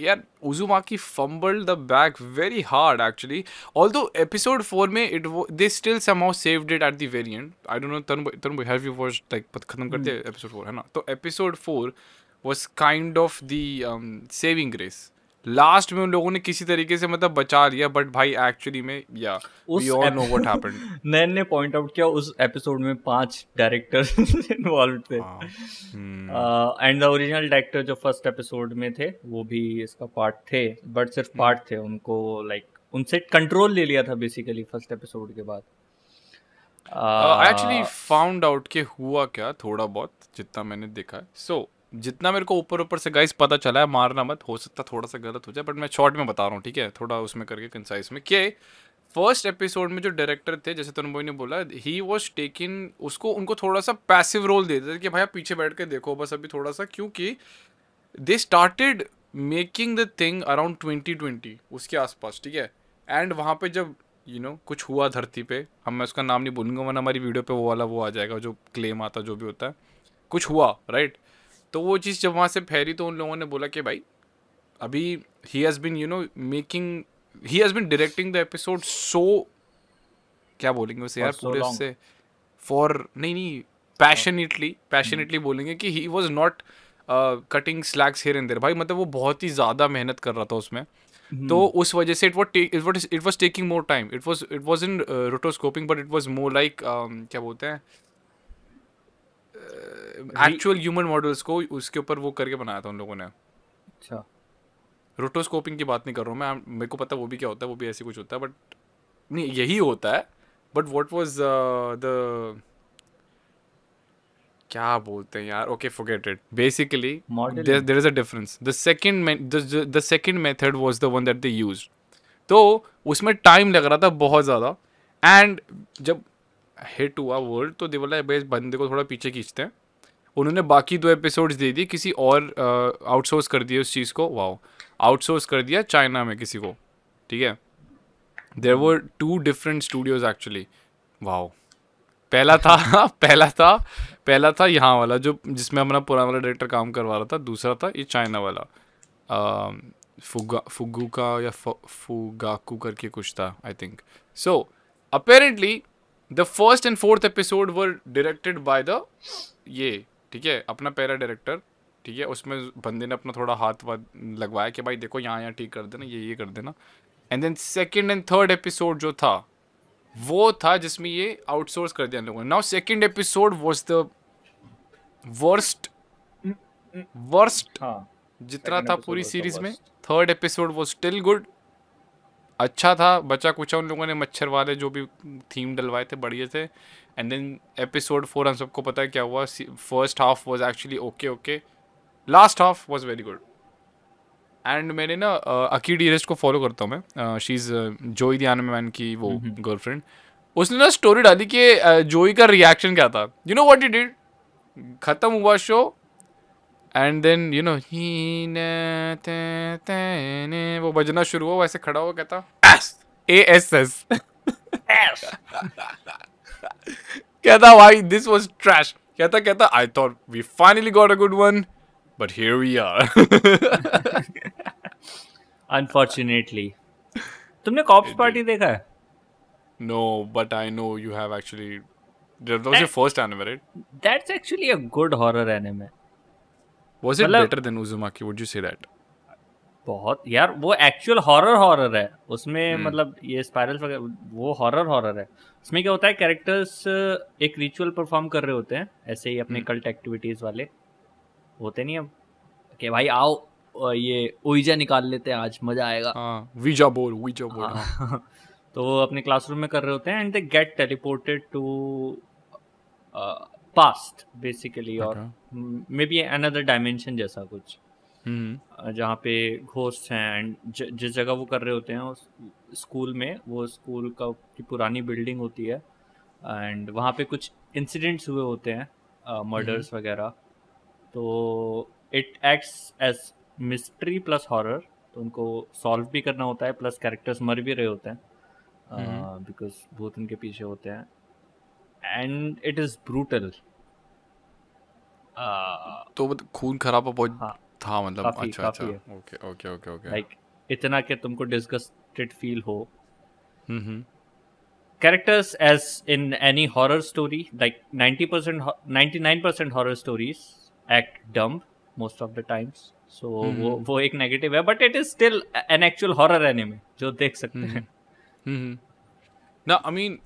यार उजुमाकी fumbled the bag very hard actually. Although episode 4 में they still somehow saved it at the very end. I don't know, Tarun bhai, have you watched like खत्म करते हैं episode 4 है ना? तो episode 4 was kind of the saving grace. Last में उन लोगों ने किसी तरीके से मतलब बचा लिया, बट भाई एक्चुअली में या वी उस ऑल नो व्हाट हैपेंड. नैन ने पॉइंट आउट किया उस एपिसोड में 5 डायरेक्टर्स इन्वॉल्व थे एंड द ओरिजिनल डायरेक्टर जो फर्स्ट एपिसोड में थे वो भी इसका पार्ट थे, बट सिर्फ पार्ट थे. उनको लाइक उनसे कंट्रोल ले लिया था बेसिकली फर्स्ट एपिसोड के बाद. आई एक्चुअली फाउंड आउट कि हुआ क्या थोड़ा बहुत जितना मैंने देखा है. सो जितना मेरे को ऊपर ऊपर से गाइस पता चला है, मारना मत, हो सकता थोड़ा सा गलत हो जाए, बट मैं शॉर्ट में बता रहा हूँ, ठीक है, थोड़ा उसमें करके कंसाइज में. कि फर्स्ट एपिसोड में जो डायरेक्टर थे, जैसे तरुण भाई ने बोला, ही वॉज टेकिन, उसको उनको थोड़ा सा पैसिव रोल दे देते कि भाई आप पीछे बैठ के देखो बस अभी थोड़ा सा, क्योंकि they started making the thing around 2020 उसके आसपास, ठीक है. एंड वहाँ पे जब कुछ हुआ धरती पे, मैं उसका नाम नहीं बोलूँगा वरना हमारी वीडियो पे वो वाला वो आ जाएगा जो क्लेम आता जो भी होता है, कुछ हुआ राइट. तो वो चीज़ जब वहाँ से फैली तो उन लोगों ने बोला कि भाई अभी he has been making, he has been directing the episode, so क्या बोलेंगे उसे यार पूरे उससे, फॉर नहीं पैशनेटली बोलेंगे कि he was not cutting slacks here and there. भाई मतलब वो बहुत ही ज़्यादा मेहनत कर रहा था उसमें, तो उस वजह से it was taking more time. It was in rotoscoping, but it was more like क्या बोलते हैं, एक्चुअल ह्यूमन मॉडल्स को उसके ऊपर वो करके बनाया था उन लोगों ने. अच्छा, रोटोस्कोपिंग की बात नहीं कर रहा हूँ मैं, मेरे को पता है वो भी क्या होता है, वो भी ऐसे कुछ होता है, बट नहीं यही होता है. बट व्हाट वाज द क्या बोलते हैं यार, okay forget it. Basically modelling. There is a difference. The second method was the one that they used. तो उसमें टाइम लग रहा था बहुत ज़्यादा, एंड जब हिट हुआ वर्ल्ड तो दे बोला भाई इस बंदे को थोड़ा पीछे खींचते हैं. उन्होंने बाकी 2 एपिसोड्स दे दी किसी और, आउटसोर्स कर दिया उस चीज़ को. वाओ, आउटसोर्स कर दिया चाइना में किसी को, ठीक है. There were 2 different studios actually. Wow. पहला था पहला था यहाँ वाला जो जिसमें अपना पुराना वाला डायरेक्टर काम करवा रहा था, दूसरा था ये चाइना वाला, फुगुका या फुगाकू करके कुछ था I think. So apparently the first and fourth episode were directed by the ये, ठीक है, अपना पहला डायरेक्टर, ठीक है. उसमें बंदे ने अपना थोड़ा हाथ वाथ लगवाया कि भाई देखो यहाँ ठीक कर देना, ये कर देना. And then second and third episode जो था वो था जिसमें ये आउटसोर्स कर दिया लोगों ने. Now second episode was the worst हाँ, जितना सेकंड था एपिसोड पूरी वाज द सीरीज में. Worst. Third episode was still good, अच्छा था, बचा कुचा उन लोगों ने मच्छर वाले जो भी थीम डलवाए थे बढ़िया थे. एंड देन एपिसोड 4 हम सबको पता है क्या हुआ. First half was actually okay, last half was very good. And मैंने ना अकी डीरेस्ट को फॉलो करता हूँ मैं, शी इज़ जोई द एनिमे मैन की वो गर्लफ्रेंड. उसने ना स्टोरी डाली कि जोई का रिएक्शन क्या था. You know what he did, खत्म हुआ शो एंड देन ही वो बजना शुरू हुआ, वैसे खड़ा हुआ कहता ASS. कहता भाई दिस वाज ट्रैश. कहता I thought we finally got a good one but here we are. Unfortunately. तुमने कॉप्स पार्टी देखा है? No, but I know you have actually. That was your first anime, right? That's actually a good horror anime. Was it मतलब better than Uzumaki? Would you say that? बहुत यार, वो actual horror है उसमें. मतलब ये स्पाइरल्स वगैरह वो हॉरर है. उसमें क्या होता है, कैरेक्टर्स एक रिचुअल परफॉर्म कर रहे होते हैं ऐसे ही अपने कल्ट एक्टिविटीज वाले होते नहीं. अब कि भाई आओ ये ओइजा निकाल लेते हैं आज, मजा आएगा. हाँ, Ouija board. हाँ. तो वो अपने क्लासरूम में कर रहे होते हैं and they get teleported to past basically, और मे बी अनदर डायमेंशन जैसा कुछ, जहाँ पे घोस्ट हैं. एंड जिस जगह वो कर रहे होते हैं उस स्कूल में, वो स्कूल का की पुरानी बिल्डिंग होती है. एंड वहाँ पे कुछ इंसिडेंट्स हुए होते हैं, मर्डर्स वगैरह. तो it acts as mystery plus horror. तो उनको सॉल्व भी करना होता है, प्लस कैरेक्टर्स मर भी रहे होते हैं बिकॉज भूत उनके पीछे होते हैं. And it is brutal. तो खून खराबा बहुत था मतलब, काफी अच्छा अच्छा, काफी है, okay okay okay okay. Like इतना कि तुमको डिस्गस्टेड फील हो। हम्म। Characters, as in any horror story, like 90%, 99% horror stories act dumb most of the times. So वो एक नेगेटिव है, but it is still an actual horror anime जो देख सकते हैं। हम्म। ना आई मीन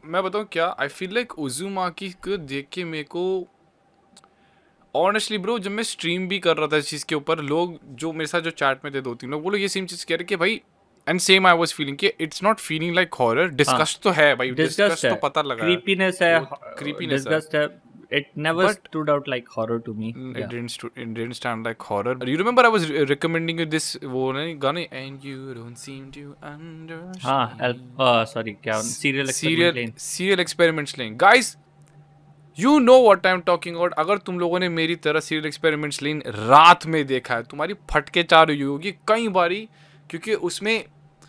मैं बताऊँ क्या, आई फील लाइक उजुमाकी को देख के मेरे को ऑनेस्टली ब्रो, जब मैं स्ट्रीम भी कर रहा था इस चीज़ के ऊपर, लोग जो मेरे साथ जो चैट में थे 2-3 लोग, वो लोग ये सेम चीज़ कह रहे कि भाई, and same I was feeling कि it's not feeling like horror. हाँ, डिस्कस तो है भाई, डिस्गस्ट डिस्कस है, तो पता लगा है, क्रीपीनेस है, वो क्रीपीनेस है, डिस्गस्ट है। It never but stood out like horror to me. it didn't stand like horror. You remember I was recommending you this वो नहीं गाने, and you don't seem to understand. हाँ, सॉरी, क्या serial experiment लेन। serial experiments लें guys, you know what I'm talking about. अगर तुम लोगों ने मेरी तरह serial experiments लेन रात में देखा है, तुम्हारी फटके चार हुई होगी कई बारी, क्योंकि उसमें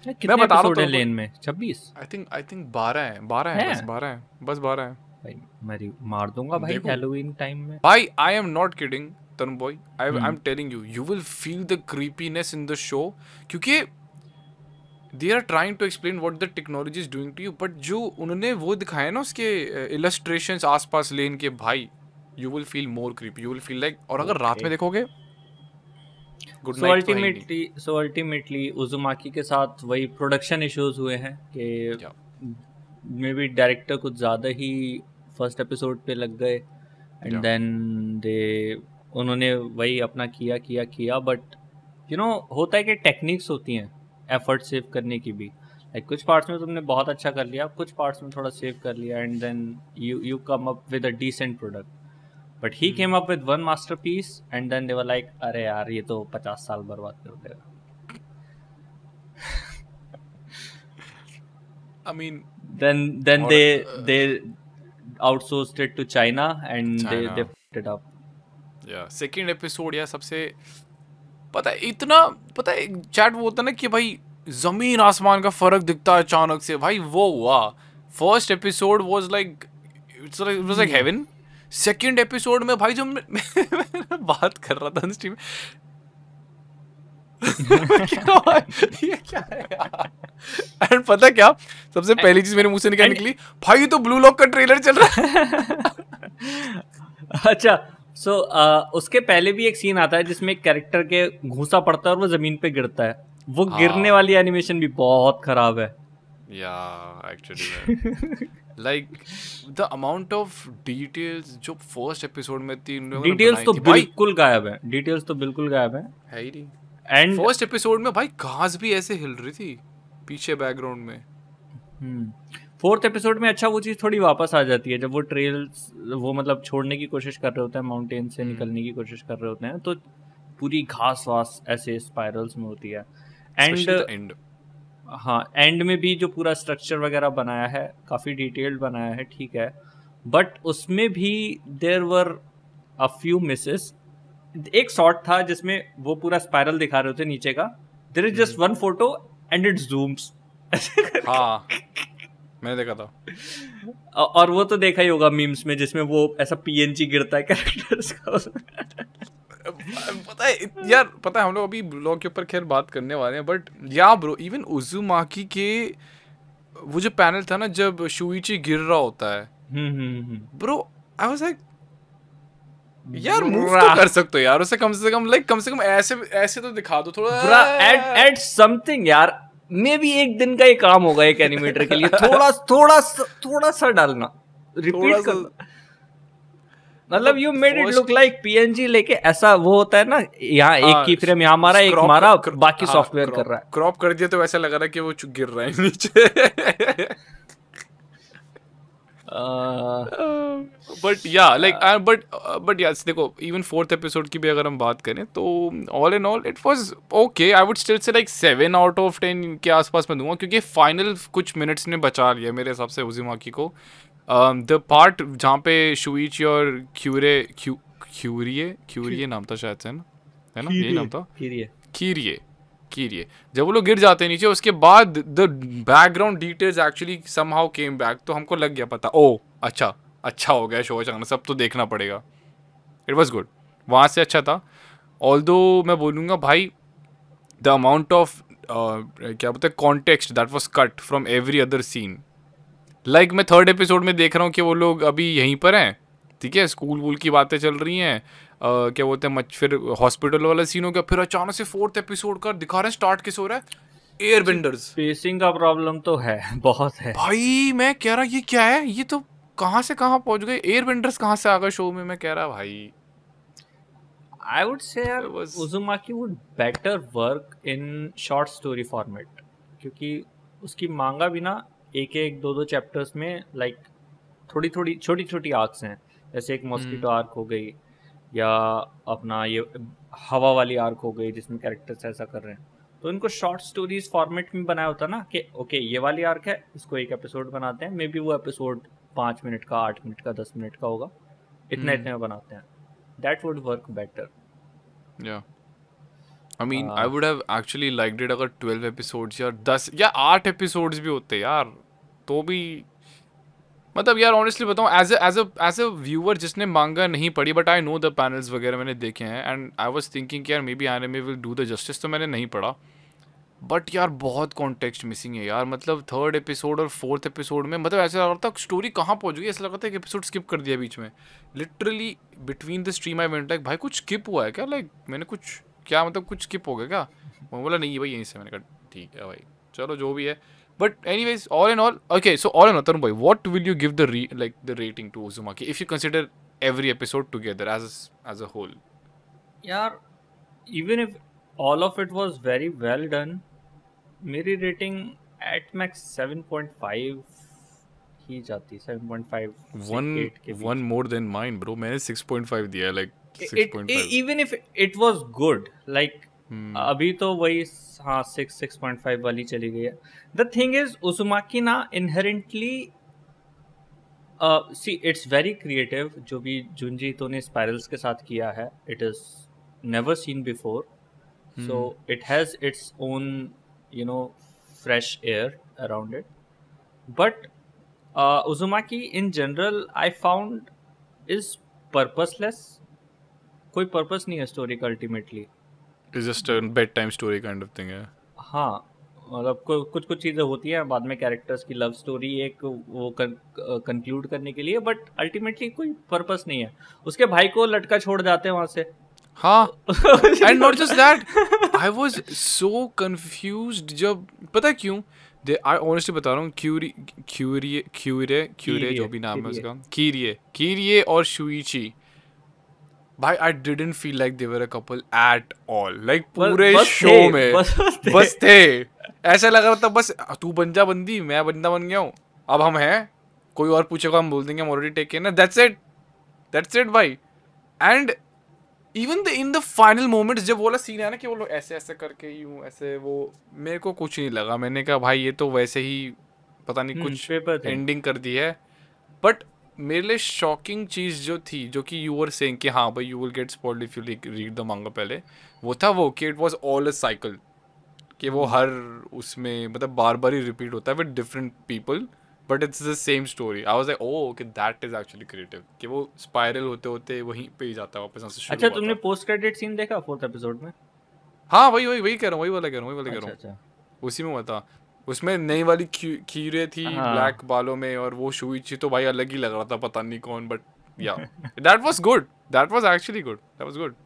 मैं कितने बता रहा हूँ एपिसोड है तुमको, लेन में? 26 आई थिंक 12 है बस, 12 है बस, 12 है भाई, मैं मार दूंगा भाई देखो हैलोवीन टाइम में। भाई। I am not kidding Tarun boy, I am telling you, you will feel the creepiness in the show, क्योंकि they are trying to explain what the technology is doing to you, but जो उन्होंने वो दिखाया ना उसके illustrations आसपास लेन के, भाई you will feel more creepy, you will feel like, और अगर रात में देखोगे गुड सो नाइट तो है ही नहीं। अल्टीमेटली उजुमाकी के साथ वही प्रोडक्शन इश्यूज हुए हैं कि Yeah. मे बी डायरेक्टर कुछ ज़्यादा ही फर्स्ट एपिसोड पे लग गए, एंड Yeah. देन दे उन्होंने वही अपना किया, बट यू नो होता है कि टेक्निक्स होती हैं एफर्ट सेव करने की भी, लाइक कुछ पार्ट्स में तुमने बहुत अच्छा कर लिया, कुछ पार्ट्स में थोड़ा सेव कर लिया, and then you come up with a decent product. But he came up with one masterpiece, and then they were like, अरे यार ये तो 50 साल बर्बाद कर देगा। I mean, then और they outsourced it to China, and they China, fucked it up. या सेकेंड एपिसोड या सबसे, पता है इतना, पता है चैट वो होता है ना कि भाई जमीन आसमान का फर्क दिखता है अचानक से, भाई वो हुआ। First episode was like, it was like heaven. Second episode में भाई जब मैं बात कर रहा था स्ट्रीम ये क्या है यार, एंड पता क्या सबसे पहली चीज मेरे मुंह से निकली, भाई ये तो ब्लू लॉक का ट्रेलर चल रहा है। अच्छा, सो उसके पहले भी एक सीन आता है जिसमें एक कैरेक्टर के घूसा पड़ता है और वो जमीन पे गिरता है, वो गिरने वाली एनिमेशन भी बहुत खराब है। या actually like the amount of details जो फर्स्ट एपिसोड में थी, डिटेल्स तो बिल्कुल गायब है, डिटेल्स तो बिल्कुल गायब है ही नहीं। एंड फर्स्ट एपिसोड में भाई घास भी ऐसे हिल रही थी पीछे बैकग्राउंड में। फोर्थ एपिसोड में अच्छा वो चीज़ थोड़ी वापस आ जाती है, जब वो ट्रेल्स वो मतलब छोड़ने की कोशिश कर रहे होते हैं, माउंटेन से निकलने की कोशिश कर रहे होते हैं, तो पूरी घास वास ऐसे स्पाइरल्स में होती है। एंड हाँ, एंड में भी जो पूरा स्ट्रक्चर वगैरह बनाया है काफ़ी डिटेल्ड बनाया है, ठीक है, बट उसमें भी there were a few misses. एक शॉट था जिसमें वो पूरा स्पाइरल दिखा रहे होते नीचे का, there is just one photo and it zooms. हाँ मैंने देखा था, और वो तो देखा ही होगा मीम्स में, जिसमें वो ऐसा पीएनजी गिरता है कैरेक्टर्स का। पता है यार, पता है हम लोग अभी ब्लॉग के ऊपर खैर बात करने वाले हैं, बट या ब्रो इवन उजुमाकी के वो जो पैनल था ना जब शुइची गिर रहा होता है, ब्रो आई वाज लाइक यार मूव तो कर सकते हो यार उसे, कम से कम ऐसे तो दिखा दो थोड़ा, एड समथिंग यार। मे भी एक दिन का ही काम होगा एक एनिमेटर के लिए, थोड़ा सा डालना, रिपीट करना, मतलब you made it look like PNG लेके ऐसा वो होता है ना, यहाँ एक की फ्रेम यहाँ मारा, एक मारा, बाकी सॉफ्टवेयर कर रहा है, क्रॉप कर दिया तो वैसा लग रहा है कि वो गिर रहा है नीचे। बट या लाइक बट यार देखो इवन फोर्थ एपिसोड की भी अगर हम बात करें तो all in all it was okay, I would still say like 7 out of 10 के आसपास मैं दूंगा, क्योंकि फाइनल कुछ मिनट्स ने बचा लिया मेरे हिसाब से उजुमाकी को। द पार्ट जहाँ पे शुइची और क्यूरिए नाम था शायद से, है ना यही नाम था, कीरिए, जब वो लोग गिर जाते हैं नीचे, उसके बाद the background details actually somehow came back, तो हमको लग गया पता, ओ अच्छा हो गया शो अचानक, सब तो देखना पड़ेगा। इट वाज गुड, वहाँ से अच्छा था। ऑल्दो मैं बोलूँगा भाई, द अमाउंट ऑफ क्या बोलते हैं context that was cut from every other scene. Like मैं थर्ड एपिसोड में देख रहा हूँ कि वो लोग अभी यहीं पर हैं, ठीक है, स्कूल वूल की बातें चल रही हैं, क्या बोलते हैं फिर हॉस्पिटल वाला सीन हो गया, फिर अचानक से फोर्थ एपिसोड का दिखा रहे हैं स्टार्ट किस हो रहा है, एयर बेंडर्स। पेसिंग का प्रॉब्लम तो है बहुत है। भाई मैं कह रहा ये क्या है, ये तो कहाँ से कहाँ पहुंच गए, एयर बेंडर्स कहाँ से आ गए शो में, मैं कह रहा भाई आई वुड से यार बस। उजुमाकी would better work in short story format, क्योंकि उसकी मांगा भी ना एक एक दो दो चैप्टर्स में लाइक थोड़ी थोड़ी छोटी छोटी आर्क्स हैं, जैसे एक मॉस्किटो आर्क हो गई, या अपना ये हवा वाली आर्क हो गई जिसमें कैरेक्टर्स ऐसा कर रहे हैं। तो इनको शॉर्ट स्टोरीज फॉर्मेट में बनाया होता ना कि ओके ये वाली आर्क है, इसको एक एपिसोड बनाते हैं, मे बी वो एपिसोड 5 मिनट का 8 मिनट का 10 मिनट का होगा, इतने इतने में बनाते हैं, दैट वुड वर्क बेटर। या I mean I would have actually liked it अगर 12 एपिसोड्स या 10 या 8 एपिसोड्स भी होते यार, तो भी मतलब यार ऑनेस्टली बताऊं, एज अ व्यूअर जिसने मांगा नहीं पढ़ी, but I know the panels वगैरह मैंने देखे हैं, एंड आई वाज थिंकिंग कि यार may be anime will do the justice, तो मैंने नहीं पढ़ा। बट यार बहुत कॉन्टेक्स्ट मिसिंग है यार, मतलब थर्ड एपिसोड और फोर्थ एपिसोड में मतलब ऐसा लग रहा था स्टोरी कहाँ पहुंच गई, ऐसा लग रहा था एक एपिसोड स्किप कर दिया बीच में, literally between the stream I went like भाई कुछ स्किप हुआ है क्या, लाइक मैंने कुछ क्या मतलब कुछ स्किप हो गया क्या, मैं बोला नहीं भाई यहीं से, मैंने कहा ठीक है भाई चलो जो भी है। But anyways, all in all, okay. So all in all, Tarun bhai, what will you give the rating to Uzumaki if you consider every episode together as a whole? यार even if all of it was very well done, मेरी rating at max 7.5 ही जाती, 7.5 से One 8 के one बीच। more than mine, bro. मैंने 6.5 दिया है, like it 6.5. Even if it was good like, अभी तो वही हाँ 6.5 वाली चली गई है। द थिंग इज उजुमाकी ना inherently see it's very creative, जो भी जुंजी ईतो ने स्पाइरल्स के साथ किया है, it is never seen before, so it has its own, you know, fresh air around it. But Uzumaki in general I found is purposeless, कोई purpose नहीं है स्टोरी का ultimately. It's just a bedtime story kind of thing, yeah. हाँ मतलब कुछ कुछ चीज़ें होती हैं बाद में, कैरेक्टर्स की लव स्टोरी एक वो कंक्लूड करने के लिए, बट अल्टीमेटली कोई पर्पस नहीं है। उसके भाई को लटका छोड़ जाते हैं वहाँ से। हाँ, and not just that, I was so confused जब पता है क्यों? I honestly बता रहा हूँ, क्यूरे जो भी नाम है उसका, कीरिए और शुइची, भाई I didn't feel like they were a couple at all, like पूरे शो में बस थे, ऐसा लग रहा था बस तू बन जा बंदी, मैं बंदा बन गया हूँ, अब हम हैं, कोई और पूछेगा हम बोल देंगे हम already take care, that's it भाई। And even in the final moments जब वो वाला सीन है ना कि वो लोग ऐसे ऐसे करके यूं ऐसे, वो मेरे को कुछ नहीं लगा, मैंने कहा भाई ये तो वैसे ही पता नहीं कुछ एंडिंग कर दी है। बट मेरे लिए शॉकिंग चीज़ जो थी, जो कि यू वर सेइंग कि हाँ भाई you will get spoiled if you read the मांगा पहले, वो था वो कि it was all a cycle, कि वो हर उसमें मतलब बार बार ही रिपीट होता है with different people, but it's the same story. I was like oh okay that is actually creative, कि वो स्पाइरल होते होते वहीं पे ही जाता है वापस, से शुरू अच्छा हुआ तुमने था। पोस्ट क्रेडिट सीन देखा फोर्थ एपिसोड में? हाँ वही कह रहा हूँ, वही वाला कह रहा हूँ अच्छा अच्छा उसी में हुआ था। उसमें नई वाली खीरे थी ब्लैक हाँ बालों में, और वो शुइची तो भाई अलग ही लग रहा था, पता नहीं कौन, बट या that was good, that was actually good, that was good.